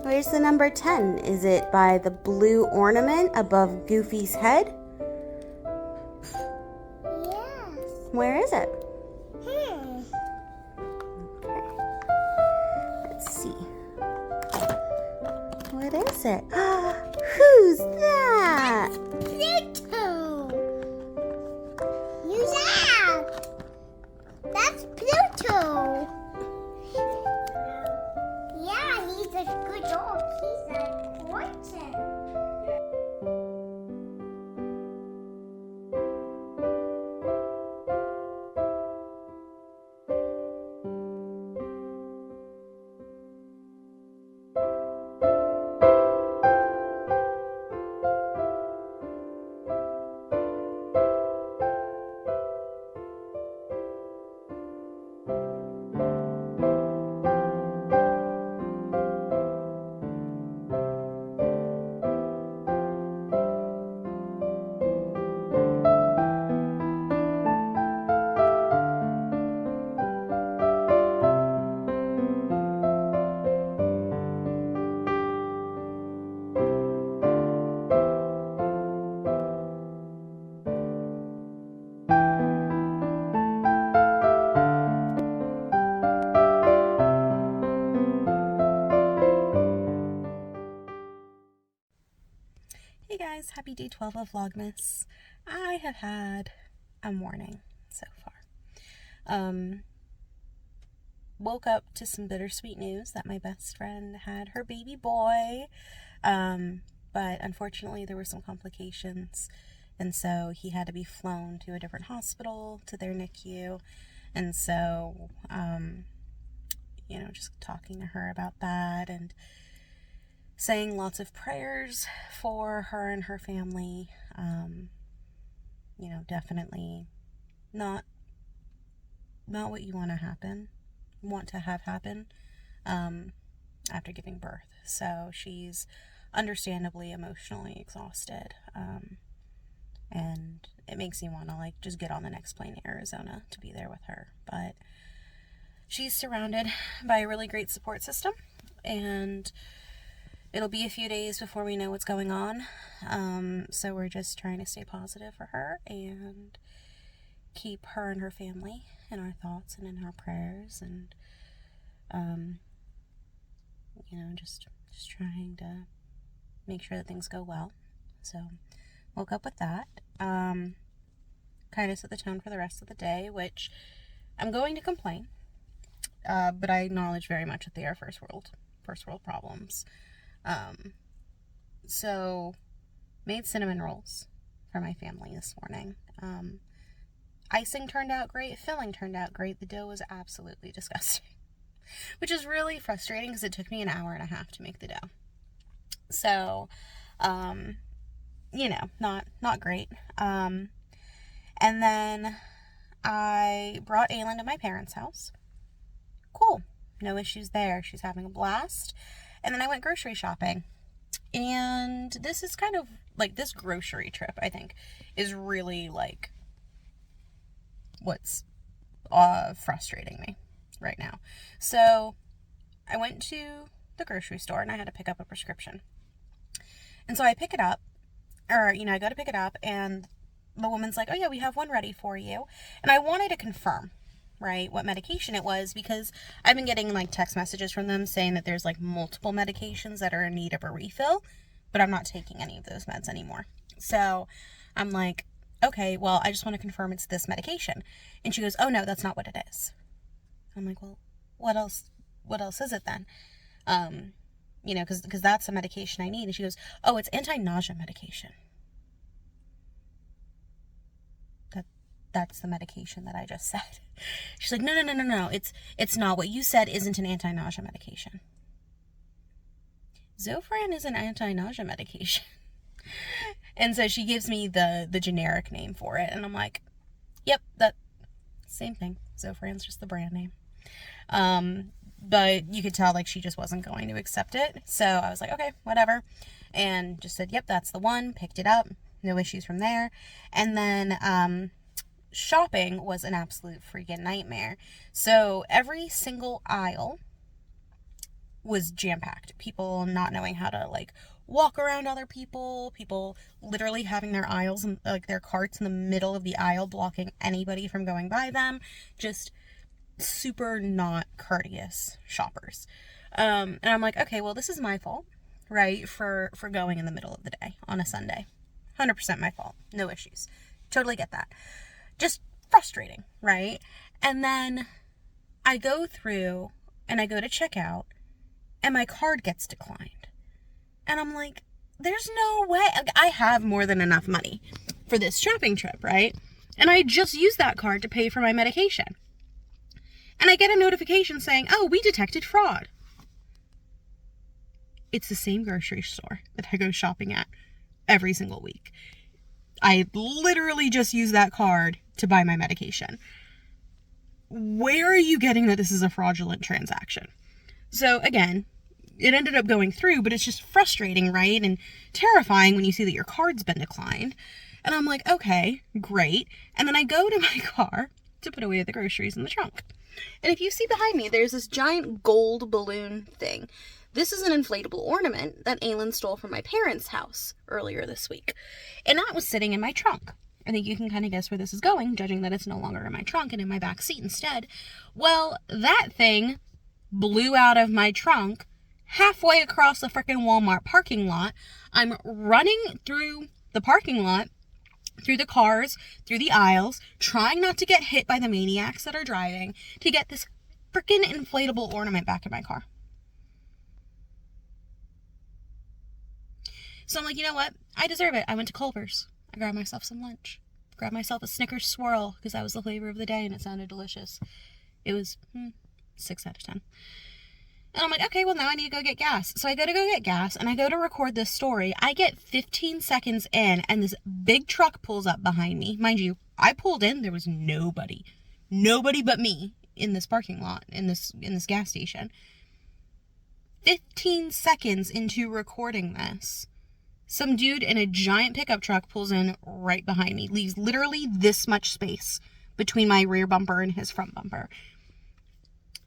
Where's the number 10? Is it by the blue ornament above Goofy's head? Yes. Where is it? Hmm. Let's see. What is it? Who's that? Pluto. Who's that? That's Pluto. Yeah, he's a good dog. He's important. Hey guys, happy day 12 of Vlogmas. I have had a morning so far. Woke up to some bittersweet news that my best friend had her baby boy. But unfortunately there were some complications, and so he had to be flown to a different hospital, to their NICU. And so, just talking to her about that and saying lots of prayers for her and her family. Definitely not what you want to have happen after giving birth. So she's understandably emotionally exhausted, and it makes me want to just get on the next plane to Arizona to be there with her. But she's surrounded by a really great support system, and it'll be a few days before we know what's going on. So we're just trying to stay positive for her and keep her and her family in our thoughts and in our prayers, and just trying to make sure that things go well. So woke up with that. Kind of set the tone for the rest of the day, which I'm going to complain, but I acknowledge very much that they are first world problems. So made cinnamon rolls for my family this morning. Icing turned out great. Filling turned out great. The dough was absolutely disgusting, which is really frustrating because it took me an hour and a half to make the dough. So, not great. And then I brought Aylin to my parents' house. Cool. No issues there. She's having a blast. And then I went grocery shopping. And this is kind of this grocery trip, I think, is really what's frustrating me right now. So I went to the grocery store and I had to pick up a prescription. And so I pick it up, I go to pick it up, and the woman's like, "Oh yeah, we have one ready for you." And I wanted to confirm, right, what medication it was, because I've been getting text messages from them saying that there's multiple medications that are in need of a refill, but I'm not taking any of those meds anymore. So I'm like, okay, well, I just want to confirm it's this medication. And she goes, "Oh no, that's not what it is." I'm like, well, what else is it then? Because that's the medication I need. And she goes, "Oh, it's anti-nausea medication." That's the medication that I just said. She's like, no. It's not. What you said isn't an anti-nausea medication. Zofran is an anti-nausea medication. And so she gives me the generic name for it. And I'm like, yep, that same thing. Zofran's just the brand name. But you could tell she just wasn't going to accept it. So I was like, okay, whatever. And just said, yep, that's the one. Picked it up. No issues from there. And then, shopping was an absolute freaking nightmare. So every single aisle was jam-packed. People not knowing how to, like, walk around other people, people literally having their aisles and, like, their carts in the middle of the aisle, blocking anybody from going by them. Just super not courteous shoppers. And I'm like, okay, well, this is my fault, right, for going in the middle of the day on a Sunday. 100% my fault. No issues. Totally get that. Just frustrating, right? And then I go through and I go to check out and my card gets declined. And I'm like, there's no way. I have more than enough money for this shopping trip, right? And I just used that card to pay for my medication. And I get a notification saying, oh, we detected fraud. It's the same grocery store that I go shopping at every single week. I literally just use that card to buy my medication. Where are you getting that this is a fraudulent transaction? So again, it ended up going through, but it's just frustrating, right? And terrifying when you see that your card's been declined. And I'm like, okay, great. And then I go to my car to put away the groceries in the trunk. And if you see behind me, there's this giant gold balloon thing. This is an inflatable ornament that Aylin stole from my parents' house earlier this week. And that was sitting in my trunk. I think you can kind of guess where this is going, judging that it's no longer in my trunk and in my back seat instead. Well, that thing blew out of my trunk halfway across the frickin' Walmart parking lot. I'm running through the parking lot, through the cars, through the aisles, trying not to get hit by the maniacs that are driving to get this frickin' inflatable ornament back in my car. So I'm like, you know what? I deserve it. I went to Culver's. I grabbed myself some lunch. Grabbed myself a Snickers swirl because that was the flavor of the day and it sounded delicious. It was 6 out of 10. And I'm like, okay, well, now I need to go get gas. So I go get gas and I go to record this story. I get 15 seconds in and this big truck pulls up behind me. Mind you, I pulled in. There was nobody but me in this parking lot, in this gas station. 15 seconds into recording this, some dude in a giant pickup truck pulls in right behind me, leaves literally this much space between my rear bumper and his front bumper.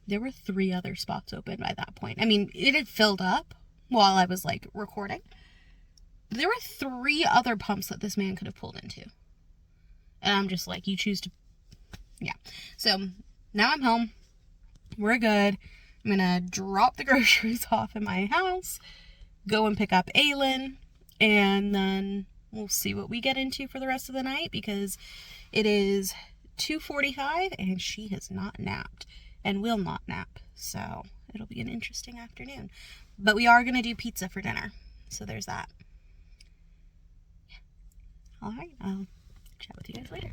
There were 3 other spots open by that point. I mean, it had filled up while I was, like, recording. There were 3 other pumps that this man could have pulled into. And I'm just like, you choose to... Yeah. So, now I'm home. We're good. I'm gonna drop the groceries off in my house, go and pick up Aylin, and then we'll see what we get into for the rest of the night, because it is 2:45 and she has not napped and will not nap. So it'll be an interesting afternoon. But we are going to do pizza for dinner. So there's that. Yeah. All right. I'll chat with you guys later.